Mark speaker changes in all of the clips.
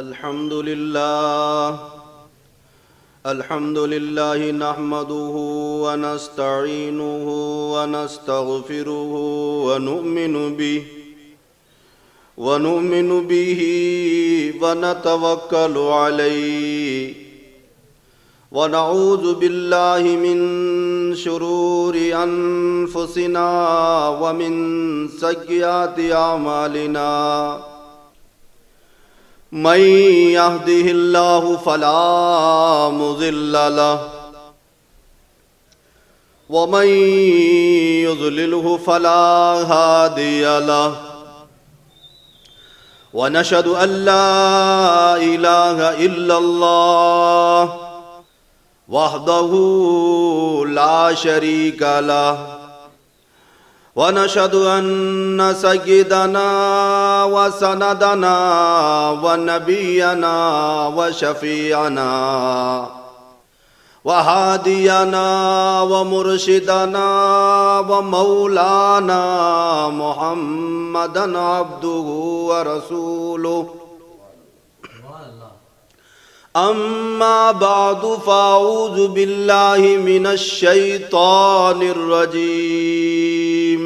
Speaker 1: الحمد لله نحمده ونستعينه ونستغفره ونؤمن به ونتوكل عليه ونعوذ بالله من شرور أنفسنا ومن سيئات أعمالنا من يهده الله فلا مضل له ومن يضلله فلا هادي له ونشهد أن لا إله إلا الله وحده لا شريك له ونشهد أن سيدنا وسندنا ونبينا وشفيعنا وهادينا ومرشدنا ومولانا محمدا عبده ورسوله أما بعد فأعوذ بالله من الشيطان الرجيم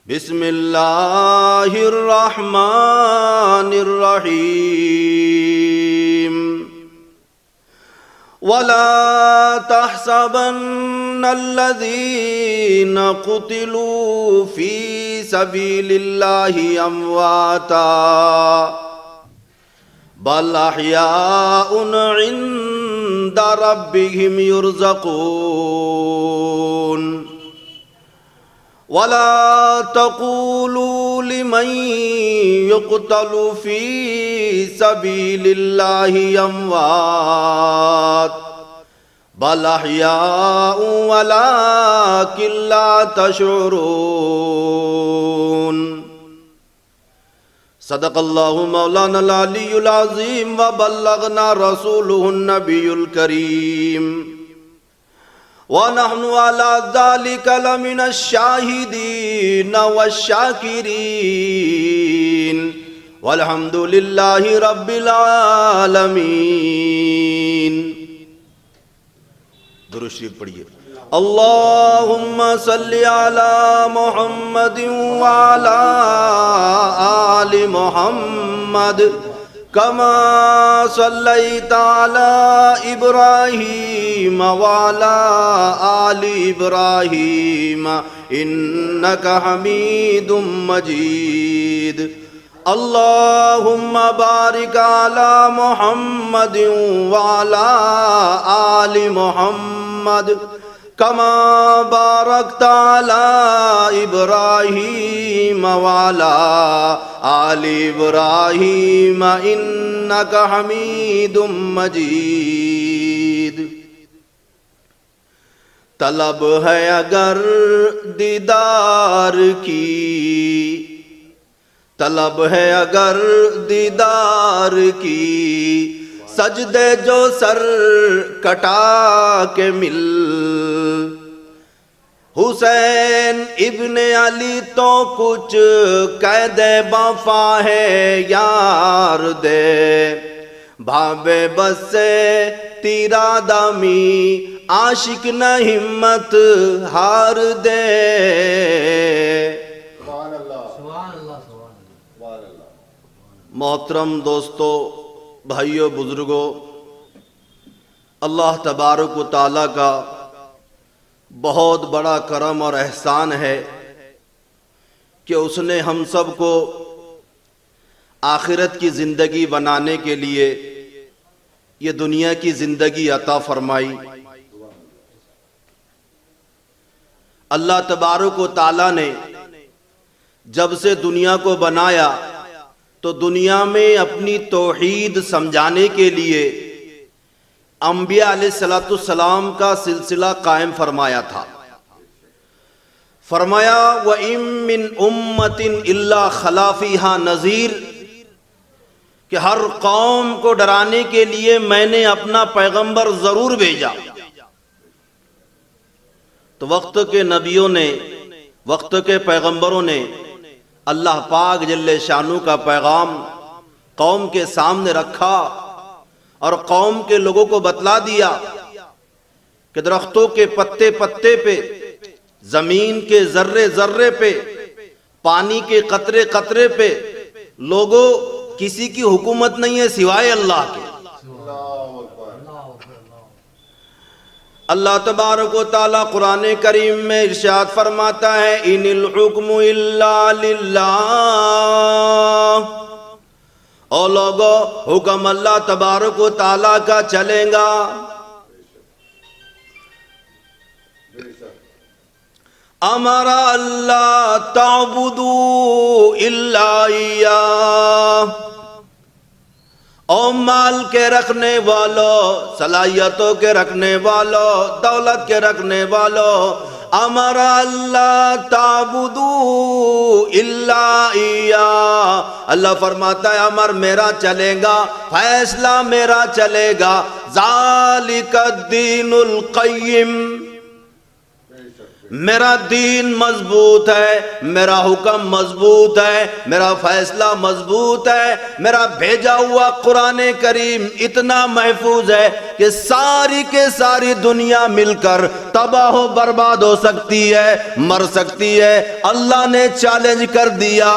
Speaker 1: بسم الله الرحمن الرحيم ولا تحسبن الذين قتلوا في سبيل الله أمواتا بل أحياء عند ربهم يرزقون ولا تقولوا لمن يقتل في سبيل الله أموات بل أحياء ولكن لا تشعرون صدق الله مولانا العلي العظيم وبلغنا رسوله النبي الكريم ونحن على ذلك لمن الشاهدين والشاكرين والحمد لله رب العالمين. درود شریف پڑھیے. اللهم صل على محمد وعلى آل محمد كما صليت على إبراهيم وعلى آل إبراهيم إنك حميد مجيد. اللهم بارك على محمد وعلى آل محمد كما باركت على إبراهيم وعلى آل إبراهيم إنك حميد مجيد. طلب ہے اگر دیدار کی، طلب ہے اگر دیدار کی، سجدے جو سر کٹا کے مل. حسین ابن علی تو کچھ قید وفا ہے یار دے، بھاوے بس سے تیرا دامی عاشق نہ ہمت ہار دے. محترم دوستو، بھائیو، بزرگوں، اللہ تبارک و تعالیٰ کا بہت بڑا کرم اور احسان ہے کہ اس نے ہم سب کو آخرت کی زندگی بنانے کے لیے یہ دنیا کی زندگی عطا فرمائی. اللہ تبارک و تعالیٰ نے جب سے دنیا کو بنایا تو دنیا میں اپنی توحید سمجھانے کے لیے انبیاء علیہ السلام کا سلسلہ قائم فرمایا تھا. فرمایا وَإِن مِّنْ أُمَّةٍ إِلَّا خَلَا فِيهَا نَذِيرٌ، کہ ہر قوم کو ڈرانے کے لیے میں نے اپنا پیغمبر ضرور بھیجا. تو وقت کے نبیوں نے، وقت کے پیغمبروں نے اللہ پاک جل شانو کا پیغام قوم کے سامنے رکھا اور قوم کے لوگوں کو بتلا دیا کہ درختوں کے پتے پتے پہ، زمین کے ذرے ذرے پہ، پانی کے قطرے قطرے پہ لوگوں کسی کی حکومت نہیں ہے سوائے اللہ کے۔ اللہ تبارک و تعالی قرآن کریم میں ارشاد فرماتا ہے ان الحکم الا للہ، او لوگو حکم اللہ تبارک و تعالی کا چلے گا۔ امر اللہ تعبدوا الا ایاہ، او مال کے رکھنے والوں، صلاحیتوں کے رکھنے والوں، دولت کے رکھنے والوں، امر اللہ تعبدوا الا ایاہ، اللہ فرماتا ہے امر میرا چلے گا، فیصلہ میرا چلے گا۔ ذالک الدین القیم، میرا دین مضبوط ہے، میرا حکم مضبوط ہے، میرا فیصلہ مضبوط ہے، میرا بھیجا ہوا قرآن کریم اتنا محفوظ ہے کہ ساری کے ساری دنیا مل کر تباہ و برباد ہو سکتی ہے، مر سکتی ہے۔ اللہ نے چیلنج کر دیا،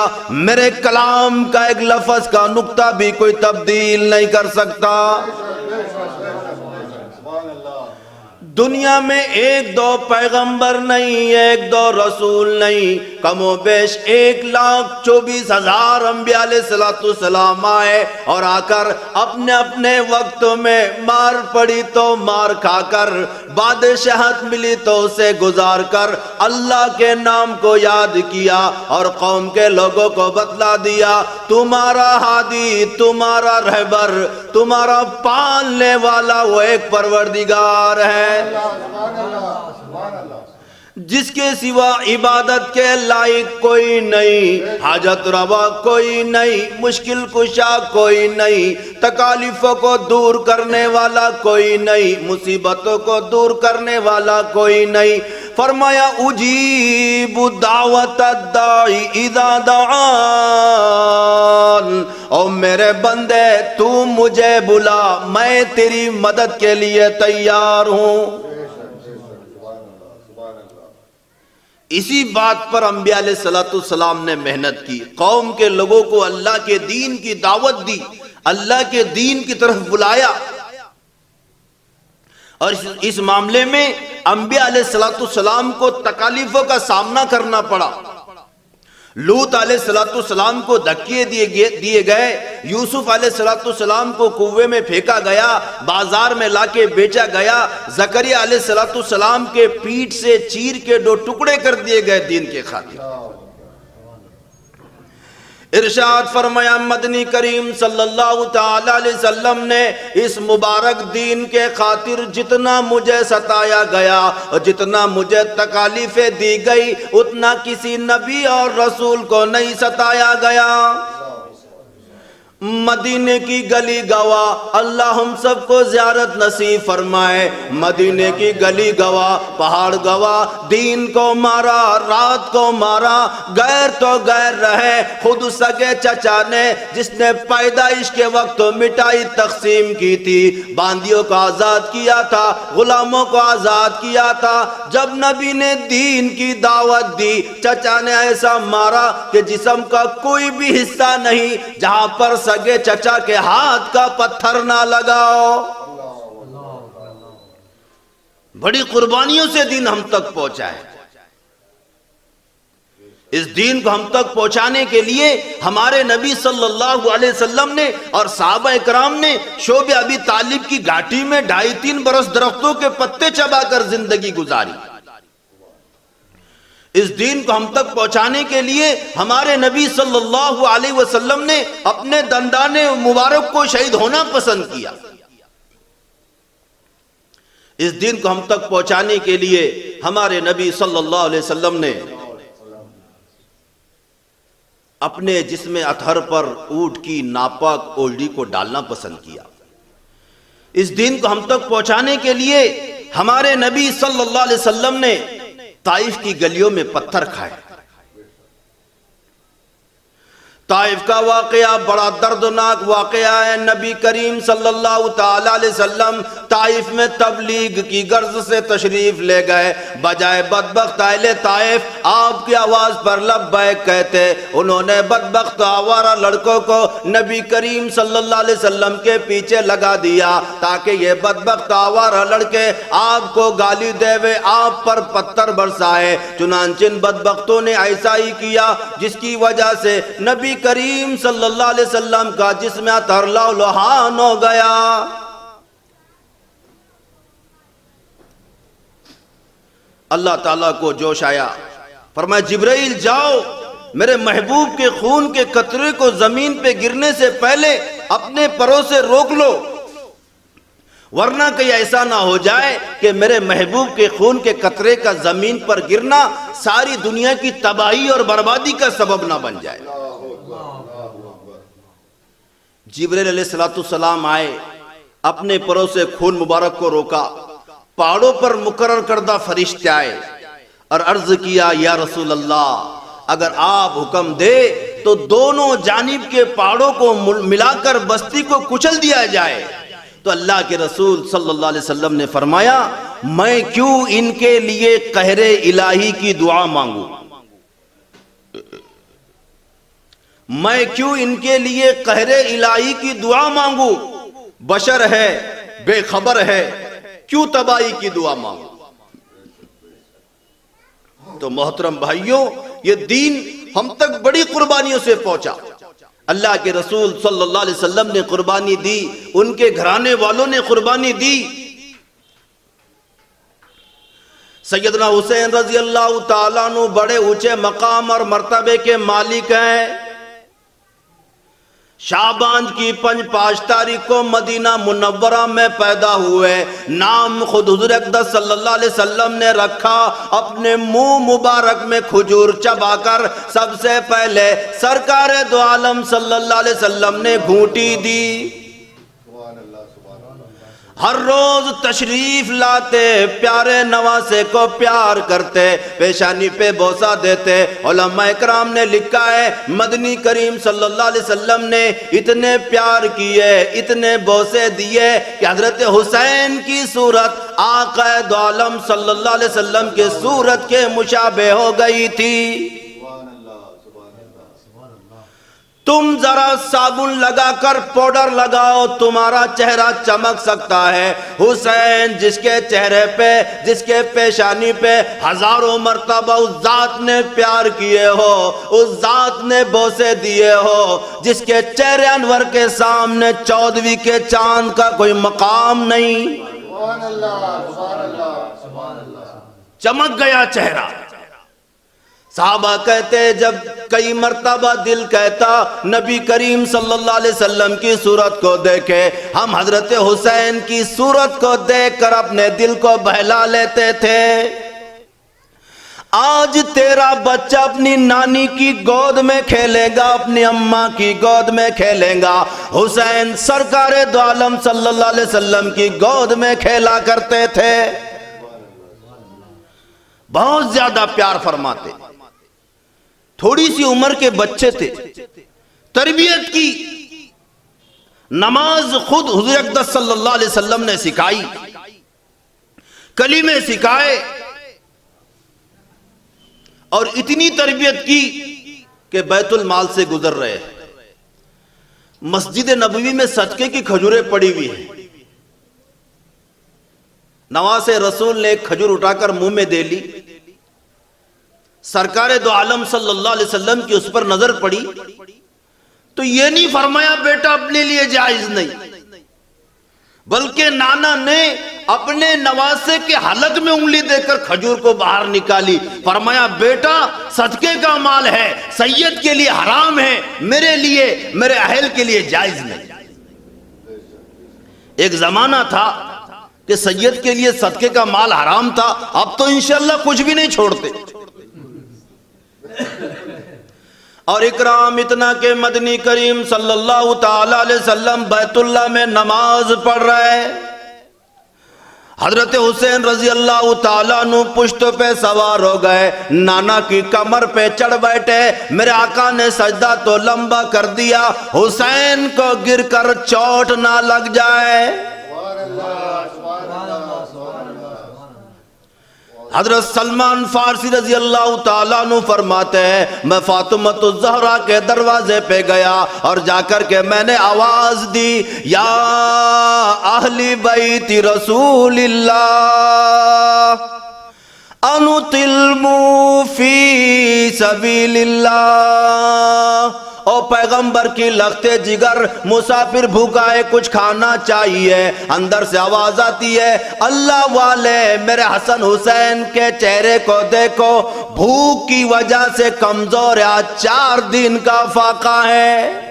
Speaker 1: میرے کلام کا ایک لفظ کا نقطہ بھی کوئی تبدیل نہیں کر سکتا۔ دنیا میں ایک دو پیغمبر نہیں، ایک دو رسول نہیں، کم و بیش 1,24,000 انبیاء علیہ السلام آئے اور آ کر اپنے اپنے وقت میں مار پڑی تو مار کھا کر، بادشاہت ملی تو اسے گزار کر اللہ کے نام کو یاد کیا اور قوم کے لوگوں کو بتلا دیا تمہارا ہادی، تمہارا رہبر، تمہارا پالنے والا وہ ایک پروردگار ہے جس کے سوا عبادت کے لائق کوئی نہیں، حاجت روا کوئی نہیں، مشکل کشا کوئی نہیں، تکالیفوں کو دور کرنے والا کوئی نہیں، مصیبتوں کو دور کرنے والا کوئی نہیں۔ فرمایا اجیب دعوت الداعی اذا دعان، او میرے بندے تو مجھے بلا، میں تیری مدد کے لیے تیار ہوں۔ اسی بات پر انبیاء علیہ السلام نے محنت کی، قوم کے لوگوں کو اللہ کے دین کی دعوت دی، اللہ کے دین کی طرف بلایا، اور اس معاملے میں انبیاء علیہ السلام کو تکالیفوں کا سامنا کرنا پڑا۔ لوط علیہ السلام کو دھکے دیے گئے، یوسف علیہ السلام کو کنویں میں پھینکا گیا، بازار میں لا کے بیچا گیا، زکریا علیہ السلام کے پیٹھ سے چیر کے 2 ٹکڑے کر دیے گئے دین کے خاطر۔ ارشاد فرمایا مدنی کریم صلی اللہ تعالی علیہ وسلم نے اس مبارک دین کے خاطر جتنا مجھے ستایا گیا اور جتنا مجھے تکالیفیں دی گئی اتنا کسی نبی اور رسول کو نہیں ستایا گیا۔ مدینے کی گلی گواہ، اللہ ہم سب کو زیارت نصیب فرمائے۔ مدینے کی گلی گواہ، پہاڑ گواہ، دین کو مارا، رات کو مارا، غیر تو غیر رہے، خود سگے چچا نے جس نے پیدائش کے وقت مٹائی تقسیم کی تھی، باندیوں کو آزاد کیا تھا، غلاموں کو آزاد کیا تھا۔ جب نبی نے دین کی دعوت دی، چچا نے ایسا مارا کہ جسم کا کوئی بھی حصہ نہیں جہاں پر سگے چچا کے ہاتھ کا پتھر نہ لگاؤ۔ بڑی قربانیوں سے دین ہم تک پہنچا ہے۔ اس دین کو ہم تک پہنچانے کے لیے ہمارے نبی صلی اللہ علیہ وسلم نے اور صحابہ اکرام نے شعب ابی طالب کی گھاٹی میں 2.5-3 برس درختوں کے پتے چبا کر زندگی گزاری۔ اس دین کو ہم تک پہنچانے کے لیے ہمارے نبی صلی اللہ علیہ وسلم نے اپنے دندان مبارک کو شہید ہونا پسند کیا۔ اس دین کو ہم تک پہنچانے کے لیے ہمارے نبی صلی اللہ علیہ وسلم نے اپنے جسم اطہر پر اونٹ کی ناپاک اوڑھی کو ڈالنا پسند کیا۔ اس دین کو ہم تک پہنچانے کے لیے ہمارے نبی صلی اللہ علیہ وسلم نے طائف کی گلیوں میں پتھر کھائے۔ طائف کا واقعہ بڑا دردناک واقعہ ہے۔ نبی کریم صلی اللہ تعالی علیہ وسلم طائف میں تبلیغ کی غرض سے تشریف لے گئے، بجائے بدبخت اہل طائف آپ کی آواز پر لبیک کہتے، انہوں نے بدبخت آوارہ لڑکوں کو نبی کریم صلی اللہ علیہ وسلم کے پیچھے لگا دیا تاکہ یہ بدبخت آوارہ لڑکے آپ کو گالی دے وے، آپ پر پتھر برسائے۔ چنانچہ ان بدبختوں نے ایسا ہی کیا، جس کی وجہ سے نبی کریم صلی اللہ علیہ وسلم کا جسم اطہر لہوان ہو گیا۔ اللہ تعالیٰ کو جوش آیا، فرمایا جبرائیل جاؤ، میرے محبوب کے خون کے قطرے کو زمین پہ گرنے سے پہلے اپنے پروں سے روک لو، ورنہ کہیں ایسا نہ ہو جائے کہ میرے محبوب کے خون کے قطرے کا زمین پر گرنا ساری دنیا کی تباہی اور بربادی کا سبب نہ بن جائے۔ جبرائیل علیہ السلام آئے، اپنے پروں سے خون مبارک کو روکا، پہاڑوں پر مقرر کردہ فرشتے آئے اور عرض کیا یا رسول اللہ اگر آپ حکم دے تو دونوں جانب کے پہاڑوں کو ملا کر بستی کو کچل دیا جائے۔ تو اللہ کے رسول صلی اللہ علیہ وسلم نے فرمایا میں کیوں ان کے لیے قہر الہی کی دعا مانگوں، میں کیوں ان کے لیے قہر الہی کی دعا مانگوں، بشر ہے، بے خبر ہے، کیوں تباہی کی دعا مانگوں۔ تو محترم بھائیوں، یہ دین ہم تک بڑی قربانیوں سے پہنچا۔ اللہ کے رسول صلی اللہ علیہ وسلم نے قربانی دی، ان کے گھرانے والوں نے قربانی دی۔ سیدنا حسین رضی اللہ تعالیٰ عنہ بڑے اونچے مقام اور مرتبے کے مالک ہیں۔ شعبان کی 5 تاریخ کو مدینہ منورہ میں پیدا ہوئے، نام خود حضور اقدس صلی اللہ علیہ وسلم نے رکھا، اپنے منہ مبارک میں کھجور چبا کر سب سے پہلے سرکار دو عالم صلی اللہ علیہ وسلم نے گھونٹی دی۔ ہر روز تشریف لاتے، پیارے نواسے کو پیار کرتے، پیشانی پہ بوسہ دیتے۔ علماء اکرام نے لکھا ہے مدنی کریم صلی اللہ علیہ وسلم نے اتنے پیار کیے، اتنے بوسے دیے کہ حضرت حسین کی صورت آقا دو عالم صلی اللہ علیہ وسلم کے صورت کے مشابہ ہو گئی تھی۔ تم ذرا صابن لگا کر پاؤڈر لگاؤ، تمہارا چہرہ چمک سکتا ہے۔ حسین جس کے چہرے پہ، جس کے پیشانی پہ ہزاروں مرتبہ اس ذات نے پیار کیے ہو، اس ذات نے بوسے دیے ہو، جس کے چہرے انور کے سامنے 14ویں کے چاند کا کوئی مقام نہیں، چمک گیا چہرہ۔ صحابہ کہتے جب کئی مرتبہ دل کہتا نبی کریم صلی اللہ علیہ وسلم کی صورت کو دیکھے، ہم حضرت حسین کی صورت کو دیکھ کر اپنے دل کو بہلا لیتے تھے۔ آج تیرا بچہ اپنی نانی کی گود میں کھیلے گا، اپنی اماں کی گود میں کھیلے گا، حسین سرکار دو عالم صلی اللہ علیہ وسلم کی گود میں کھیلا کرتے تھے، بہت زیادہ پیار فرماتے۔ تھوڑی سی عمر کے بچے تھے، تربیت کی، نماز خود حضور اقدس صلی اللہ علیہ وسلم نے سکھائی، کلمے سکھائے، اور اتنی تربیت کی کہ بیت المال سے گزر رہے ہیں، مسجد نبوی میں صدقے کی کھجوریں پڑی ہوئی ہیں، نواز رسول نے ایک کھجور اٹھا کر منہ میں دے لی، سرکار دو عالم صلی اللہ علیہ وسلم کی اس پر نظر پڑی تو یہ نہیں فرمایا بیٹا اپنے لیے جائز نہیں، بلکہ نانا نے اپنے نواسے کے حلق میں انگلی دے کر کھجور کو باہر نکالی، فرمایا بیٹا صدقے کا مال ہے، سید کے لیے حرام ہے، میرے لیے، میرے اہل کے لیے جائز نہیں۔ ایک زمانہ تھا کہ سید کے لیے صدقے کا مال حرام تھا، اب تو انشاءاللہ کچھ بھی نہیں چھوڑتے۔ اور اکرام اتنا کہ مدنی کریم صلی اللہ تعالی علیہ وسلم بیت اللہ میں نماز پڑھ رہے، حضرت حسین رضی اللہ تعالیٰ عنہ پشت پہ سوار ہو گئے، نانا کی کمر پہ چڑھ بیٹھے۔ میرے آقا نے سجدہ تو لمبا کر دیا، حسین کو گر کر چوٹ نہ لگ جائے۔ حضرت سلمان فارسی رضی اللہ تعالیٰ عنہ فرماتے ہیں میں فاطمۃ الزہرا کے دروازے پہ گیا اور جا کر کے میں نے آواز دی، یا اہل بیت رسول اللہ انطلموا فی سبیل اللہ۔ او پیغمبر کی لخت جگر، مسافر بھوکا ہے، کچھ کھانا چاہیے۔ اندر سے آواز آتی ہے، اللہ والے میرے حسن حسین کے چہرے کو دیکھو، بھوک کی وجہ سے کمزور ہے، آج 4 دن کا فاقہ ہے۔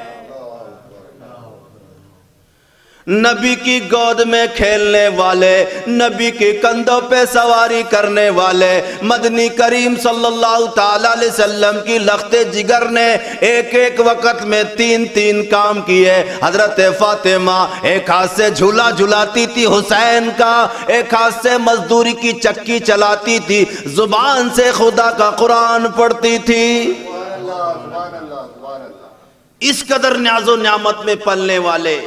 Speaker 1: نبی کی گود میں کھیلنے والے، نبی کی کندھوں پہ سواری کرنے والے مدنی کریم صلی اللہ تعالیٰ علیہ وسلم کی لخت جگر نے ایک ایک وقت میں 3 کام کیے۔ حضرت فاطمہ ایک ہاتھ سے جھولا جھلاتی تھی حسین کا، ایک ہاتھ سے مزدوری کی چکی چلاتی تھی، زبان سے خدا کا قرآن پڑھتی تھی۔ اس قدر نیاز و نعمت میں پلنے والے،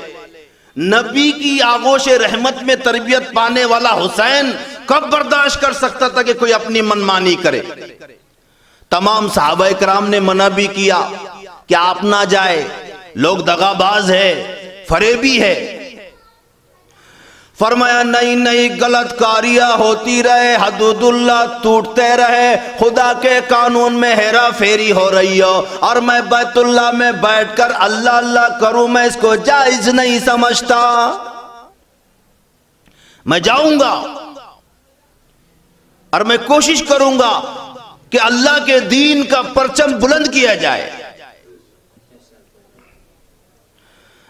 Speaker 1: نبی کی آغوش رحمت میں تربیت پانے والا حسین کب برداشت کر سکتا تھا کہ کوئی اپنی منمانی کرے؟ تمام صحابہ کرام نے منع بھی کیا کہ آپ نہ جائے، لوگ دغاباز ہے، فریبی ہے۔ فرمایا نہیں، غلط کاریاں ہوتی رہے، حدود اللہ ٹوٹتے رہے، خدا کے قانون میں ہیرا پھیری ہو رہی ہو، اور میں بیت اللہ میں بیٹھ کر اللہ اللہ کروں، میں اس کو جائز نہیں سمجھتا۔ میں جاؤں گا اور میں کوشش کروں گا کہ اللہ کے دین کا پرچم بلند کیا جائے۔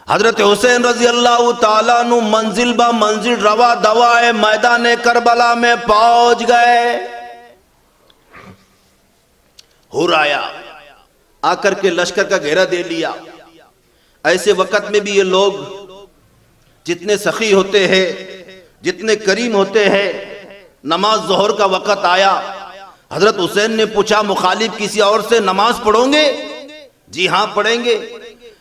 Speaker 1: حضرت حسین رضی اللہ تعالیٰ عنہ منزل با منزل روا دوائے میدان کربلا میں پہنچ گئے۔ ہور آیا، آ کر کے لشکر کا گھیرا دے لیا۔ ایسے وقت میں بھی یہ لوگ جتنے سخی ہوتے ہیں، جتنے کریم ہوتے ہیں، نماز ظہر کا وقت آیا، حضرت حسین نے پوچھا مخالف کسی اور سے نماز پڑھو گے؟ جی ہاں پڑھیں گے۔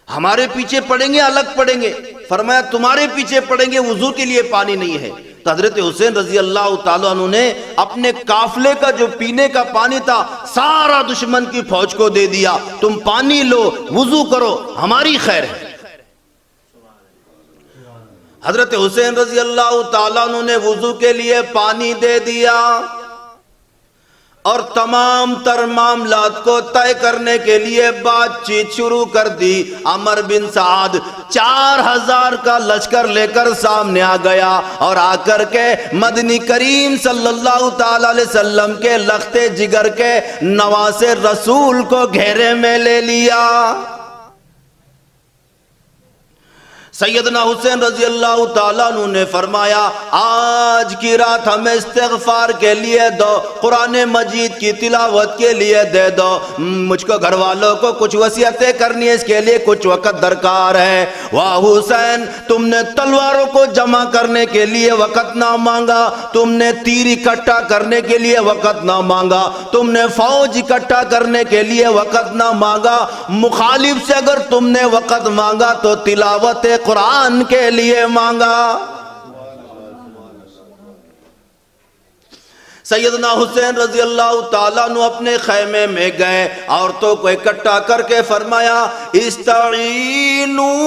Speaker 1: ہمارے پیچھے پڑھیں گے الگ پڑھیں گے؟ فرمایا تمہارے پیچھے پڑھیں گے، وضو کے لیے پانی نہیں ہے۔ تو حضرت حسین رضی اللہ تعالیٰ عنہ نے اپنے قافلے کا جو پینے کا پانی تھا سارا دشمن کی فوج کو دے دیا، تم پانی لو، وضو کرو، ہماری خیر ہے۔ حضرت حسین رضی اللہ تعالیٰ عنہ نے وضو کے لیے پانی دے دیا اور تمام تر معاملات کو طے کرنے کے لیے بات چیت شروع کر دی۔ عمر بن سعد 4000 کا لشکر لے کر سامنے آ گیا اور آ کر کے مدنی کریم صلی اللہ تعالی علیہ وسلم کے لخت جگر کے نواسے رسول کو گھیرے میں لے لیا۔ سیدنا حسین رضی اللہ تعالیٰ عنہ نے فرمایا آج کی رات ہمیں استغفار کے لیے دو، قرآن مجید کی تلاوت کے لیے دے دو، مجھ کو گھر والوں کو کچھ وصیتیں کرنی ہے، اس کے لیے کچھ وقت درکار ہے۔ واہ حسین، تم نے تلواروں کو جمع کرنے کے لیے وقت نہ مانگا، تم نے تیر اکٹھا کرنے کے لیے وقت نہ مانگا، تم نے فوج اکٹھا کرنے کے لیے وقت نہ مانگا، مخالف سے اگر تم نے وقت مانگا تو تلاوت قرآن کے لیے مانگا۔ سیدنا حسین رضی اللہ تعالیٰ عنہ اپنے خیمے میں گئے، عورتوں کو اکٹھا کر کے فرمایا استعینوا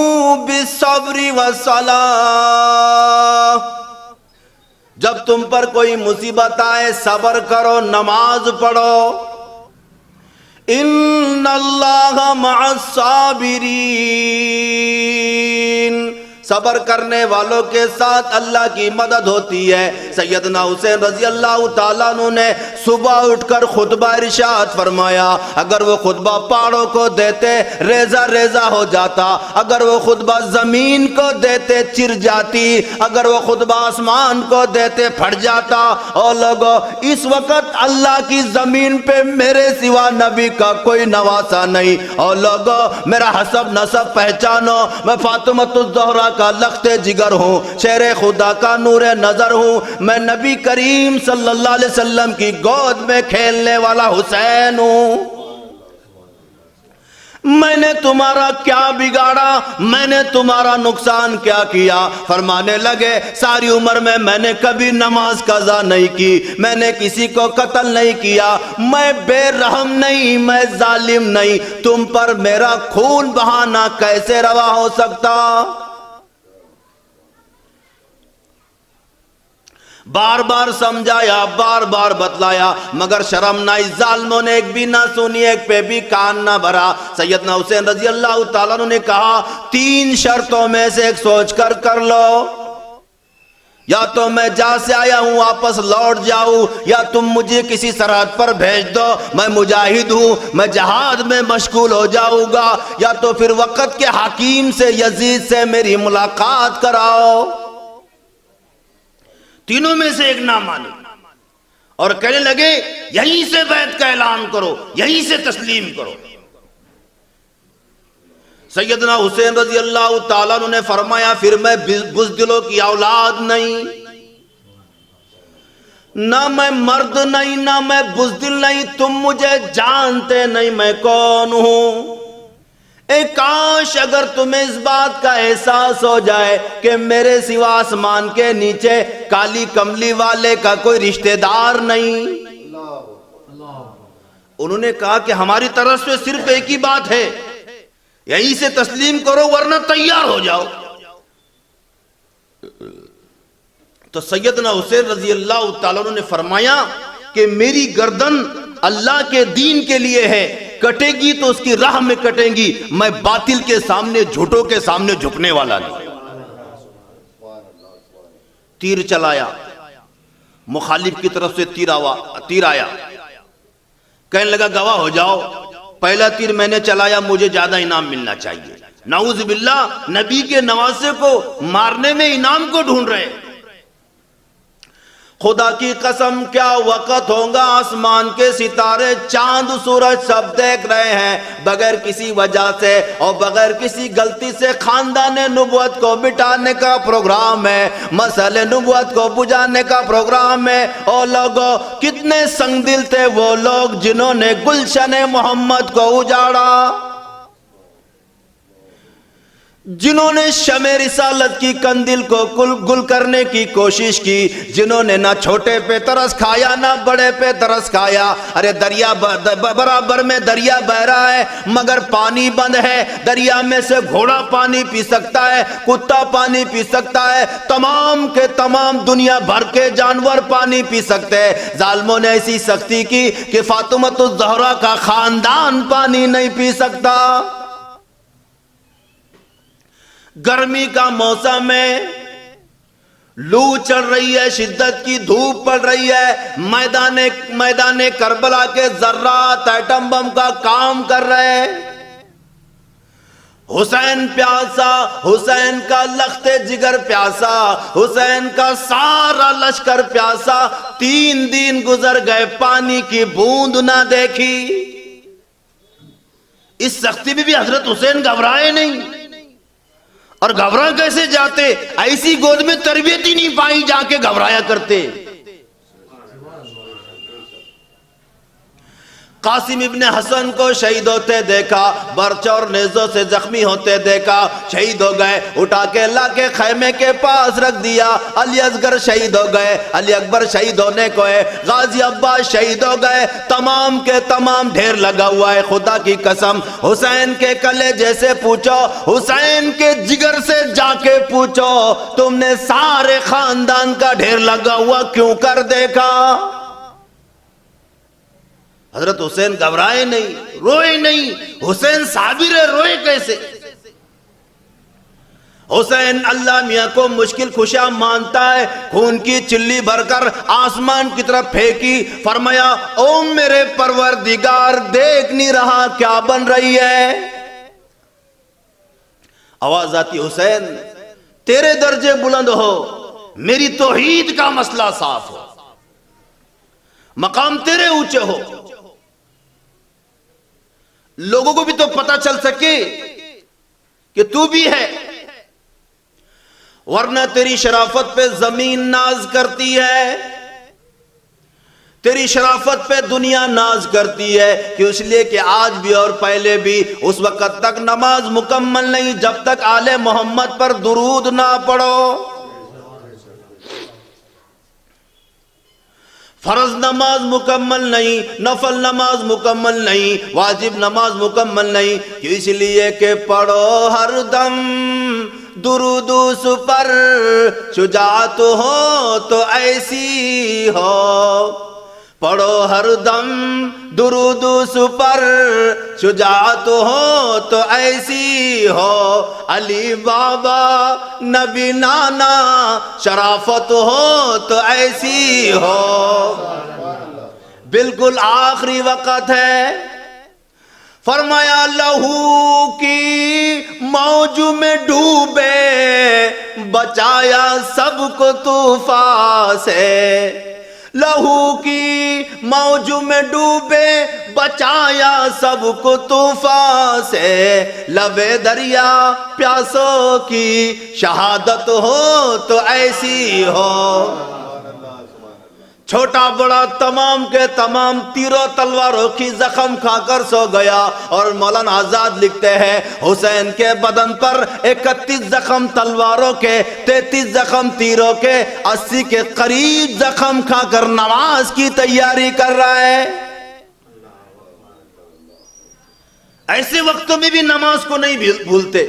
Speaker 1: بالصبر والصلاۃ، جب تم پر کوئی مصیبت آئے صبر کرو، نماز پڑھو۔ ان اللہ مع الصابرین، صبر کرنے والوں کے ساتھ اللہ کی مدد ہوتی ہے۔ سیدنا حسین رضی اللہ تعالیٰ عنہ نے صبح اٹھ کر خطبہ ارشاد فرمایا، اگر وہ خطبہ پہاڑوں کو دیتے ریزہ ریزہ ہو جاتا، اگر وہ خطبہ زمین کو دیتے چر جاتی، اگر وہ خطبہ آسمان کو دیتے پھٹ جاتا۔ اور لوگوں، اس وقت اللہ کی زمین پہ میرے سوا نبی کا کوئی نواسا نہیں۔ اور لوگوں، میرا حسب نسب پہچانو، میں فاطمۃ الزہرا کا لخت جگر ہوں، شیر خدا کا نور نظر ہوں، میں نبی کریم صلی اللہ علیہ وسلم کی گود میں کھیلنے والا حسین ہوں۔ میں نے تمہارا کیا بگاڑا، میں نے تمہارا نقصان کیا کیا؟ فرمانے لگے، ساری عمر میں نے کبھی نماز قضا نہیں کی، میں نے کسی کو قتل نہیں کیا، میں بے رحم نہیں، میں ظالم نہیں، تم پر میرا خون بہانا کیسے روا ہو سکتا؟ بار بار سمجھایا، بار بار بتلایا، مگر شرم نہ آئی، ظالموں نے ایک بھی نہ سنی، ایک پہ بھی کان نہ بھرا۔ سیدنا حسین رضی اللہ تعالیٰ عنہ نے کہا، 3 شرطوں میں سے ایک سوچ کر لو، یا تو میں جہاں سے آیا ہوں واپس لوٹ جاؤں، یا تم مجھے کسی سرحد پر بھیج دو، میں مجاہد ہوں، میں جہاد میں مشغول ہو جاؤں گا، یا تو پھر وقت کے حکیم سے یزید سے میری ملاقات کراؤ۔ تینوں میں سے ایک نہ مانے اور کہنے لگے، یہیں سے بیعت کا اعلان کرو، یہیں سے تسلیم کرو۔ سیدنا حسین رضی اللہ تعالیٰ عنہ نے فرمایا، پھر میں بزدلوں کی اولاد نہیں، نہ میں مرد نہیں، نہ میں بزدل نہیں، تم مجھے جانتے نہیں میں کون ہوں۔ اے کاش اگر تمہیں اس بات کا احساس ہو جائے کہ میرے سوا آسمان کے نیچے کالی کملی والے کا کوئی رشتہ دار نہیں۔ انہوں نے کہا کہ ہماری طرف سے صرف ایک ہی بات ہے، یہیں سے تسلیم کرو ورنہ تیار ہو جاؤ۔ تو سیدنا حسین رضی اللہ تعالیٰ عنہ نے فرمایا کہ میری گردن اللہ کے دین کے لیے ہے، کٹے گی تو اس کی راہ میں کٹیں گی، میں باطل کے سامنے، جھوٹوں کے سامنے جھکنے والا نہیں۔ تیر چلایا، مخالف کی طرف سے تیر آیا، کہنے لگا گواہ ہو جاؤ، پہلا تیر میں نے چلایا، مجھے زیادہ انعام ملنا چاہیے۔ نعوذ باللہ، نبی کے نواسے کو مارنے میں انعام کو ڈھونڈ رہے۔ خدا کی قسم کیا وقت ہوگا، آسمان کے ستارے چاند سورج سب دیکھ رہے ہیں، بغیر کسی وجہ سے اور بغیر کسی غلطی سے خاندان نبوت کو مٹانے کا پروگرام ہے، مسئلہ نبوت کو بجھانے کا پروگرام ہے۔ اور لوگوں، کتنے سنگ دل تھے وہ لوگ جنہوں نے گلشن محمد کو اجاڑا، جنہوں نے شمع رسالت کی کندل کو گل کرنے کی کوشش کی، جنہوں نے نہ چھوٹے پہ ترس کھایا نہ بڑے پہ ترس کھایا۔ ارے دریا برابر میں دریا بہ رہا ہے مگر پانی بند ہے، دریا میں سے گھوڑا پانی پی سکتا ہے، کتا پانی پی سکتا ہے، تمام کے تمام دنیا بھر کے جانور پانی پی سکتے ہیں۔ ظالموں نے ایسی سختی کی کہ فاطمۃ الزہرا کا خاندان پانی نہیں پی سکتا۔ گرمی کا موسم ہے، لو چڑھ رہی ہے، شدت کی دھوپ پڑ رہی ہے، میدان کربلا کے ذرات ایٹم بم کا کام کر رہے ہیں۔ حسین پیاسا، حسین کا لخت جگر پیاسا، حسین کا سارا لشکر پیاسا، 3 دن گزر گئے، پانی کی بوند نہ دیکھی۔ اس سختی میں بھی حضرت حسین گھبرائے نہیں، اور گھبرا کیسے جاتے؟ ایسی گود میں تربیت ہی نہیں پائی، جا کے گھبرایا کرتے۔ قاسم ابن حسن کو شہید ہوتے دیکھا، برچ اور نیزوں سے زخمی ہوتے دیکھا، شہید ہو گئے، اٹھا کے اللہ کے خیمے کے پاس رکھ دیا۔ علی اصغر شہید ہو گئے، علی اکبر شہید ہونے کو ہے، غازی عباس شہید ہو گئے، تمام کے تمام ڈھیر لگا ہوا ہے۔ خدا کی قسم، حسین کے کلے جیسے پوچھو، حسین کے جگر سے جا کے پوچھو، تم نے سارے خاندان کا ڈھیر لگا ہوا کیوں کر دیکھا؟ حضرت حسین گھبرائے نہیں، روئے نہیں، حسین صابر ہے، روئے کیسے؟ حسین اللہ میاں کو مشکل کشا مانتا ہے، خون کی چلی بھر کر آسمان کی طرف پھینکی، فرمایا او میرے پروردگار دیکھ نہیں رہا کیا بن رہی ہے؟ آواز آتی حسین تیرے درجے بلند ہو، میری توحید کا مسئلہ صاف ہو، مقام تیرے اونچے ہو، لوگوں کو بھی تو پتا چل سکے کہ تو بھی ہے، ورنہ تیری شرافت پہ زمین ناز کرتی ہے، تیری شرافت پہ دنیا ناز کرتی ہے، کہ اس لیے کہ آج بھی اور پہلے بھی اس وقت تک نماز مکمل نہیں جب تک آل محمد پر درود نہ پڑھو، فرض نماز مکمل نہیں، نفل نماز مکمل نہیں، واجب نماز مکمل نہیں، اس لیے کہ پڑھو ہر دم درود اس پر، شجاعت ہو تو ایسی ہو، پڑھو ہر دم درود اس پر، شجاعت ہو تو ایسی ہو، علی بابا نبی نانا شرافت ہو تو ایسی ہو۔ بالکل آخری وقت ہے، فرمایا لہو کی موج میں ڈوبے بچایا سب کو طوفان سے، لہو کی موج میں ڈوبے بچایا سب کو طوفان سے، لبے دریا پیاسوں کی شہادت ہو تو ایسی ہو۔ چھوٹا بڑا تمام کے تمام تیروں تلواروں کی زخم کھا کر سو گیا، اور مولانا آزاد لکھتے ہیں حسین کے بدن پر 31 زخم تلواروں کے، 33 زخم تیروں کے، 80 کے قریب زخم کھا کر نماز کی تیاری کر رہا ہے۔ ایسے وقتوں میں بھی نماز کو نہیں بھولتے۔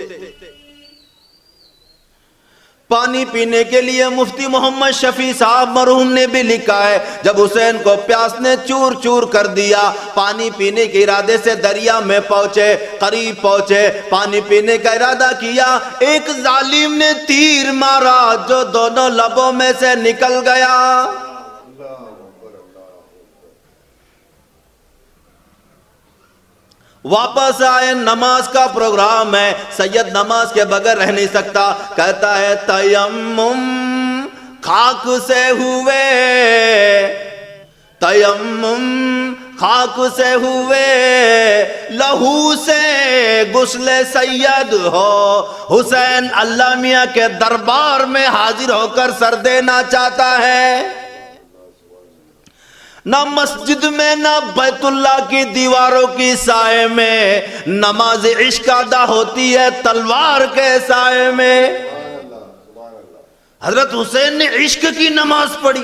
Speaker 1: پانی پینے کے لیے مفتی محمد شفیع صاحب مرحوم نے بھی لکھا ہے، جب حسین کو پیاس نے چور چور کر دیا، پانی پینے کے ارادے سے دریا میں پہنچے، قریب پہنچے، پانی پینے کا ارادہ کیا، ایک ظالم نے تیر مارا جو دونوں لبوں میں سے نکل گیا۔ واپس آئے، نماز کا پروگرام ہے، سید نماز کے بغیر رہ نہیں سکتا، کہتا ہے تیمم خاک سے ہوئے، تیمم خاک سے ہوئے، لہو سے غسل سید ہو۔ حسین اللہ میاں کے دربار میں حاضر ہو کر سر دینا چاہتا ہے، نہ مسجد میں نہ بیت اللہ کی دیواروں کی سائے میں، نماز عشق ادا ہوتی ہے تلوار کے سائے میں۔ حضرت حسین نے عشق کی نماز پڑھی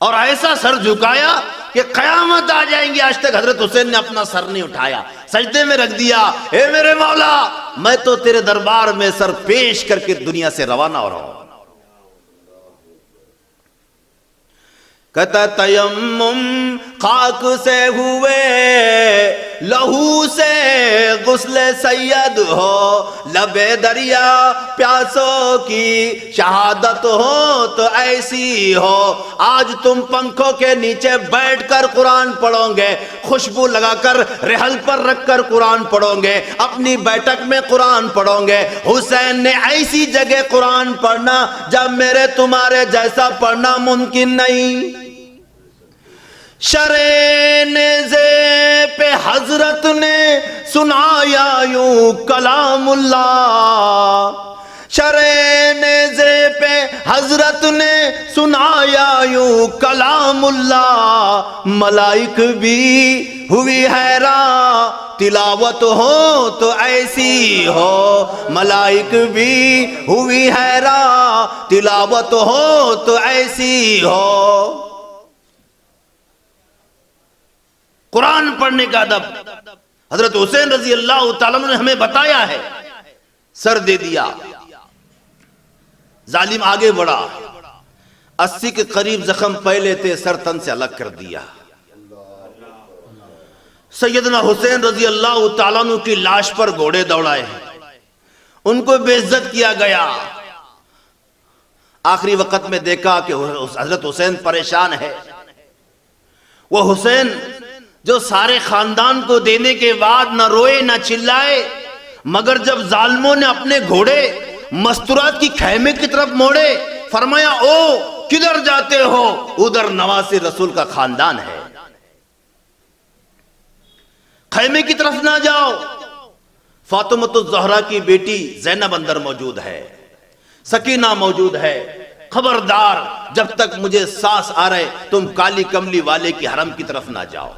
Speaker 1: اور ایسا سر جھکایا کہ قیامت آ جائیں گی، آج تک حضرت حسین نے اپنا سر نہیں اٹھایا، سجدے میں رکھ دیا، اے میرے مولا میں تو تیرے دربار میں سر پیش کر کے دنیا سے روانہ ہو رہا ہوں۔ کہتا تیمم خاک سے ہوئے، لہو سے غسل سید ہو، لبے دریا پیاسوں کی شہادت ہو تو ایسی ہو۔ آج تم پنکھوں کے نیچے بیٹھ کر قرآن پڑھو گے، خوشبو لگا کر رحل پر رکھ کر قرآن پڑھو گے، اپنی بیٹھک میں قرآن پڑھو گے۔ حسین نے ایسی جگہ قرآن پڑھنا جب میرے تمہارے جیسا پڑھنا ممکن نہیں۔ شرع نیزے پہ حضرت نے سنایا یوں کلام اللہ، شرع نیزے پہ حضرت نے سنایا یوں کلام اللہ، ملائک بھی ہوئی حیران تلاوت ہو تو ایسی ہو، ملائک بھی ہوئی حیران تلاوت ہو تو ایسی ہو۔ قرآن پڑھنے کا ادب حضرت حسین رضی اللہ تعالیٰ عنہ نے ہمیں بتایا ہے۔ سر دے دیا، ظالم آگے بڑھا، 80 کے قریب زخم پہلے تھے، سر تن سے الگ کر دیا۔ سیدنا حسین رضی اللہ تعالیٰ عنہ کی لاش پر گھوڑے دوڑائے، ان کو بے عزت کیا گیا۔ آخری وقت میں دیکھا کہ حضرت حسین پریشان ہے۔ وہ حسین جو سارے خاندان کو دینے کے بعد نہ روئے نہ چلائے، مگر جب ظالموں نے اپنے گھوڑے مستورات کی خیمے کی طرف موڑے، فرمایا او کدھر جاتے ہو؟ ادھر نواسے رسول کا خاندان ہے، خیمے کی طرف نہ جاؤ۔ فاطمۃ الزہرا کی بیٹی زینب اندر موجود ہے، سکینہ موجود ہے، خبردار جب تک مجھے سانس آ رہے تم کالی کملی والے کی حرم کی طرف نہ جاؤ۔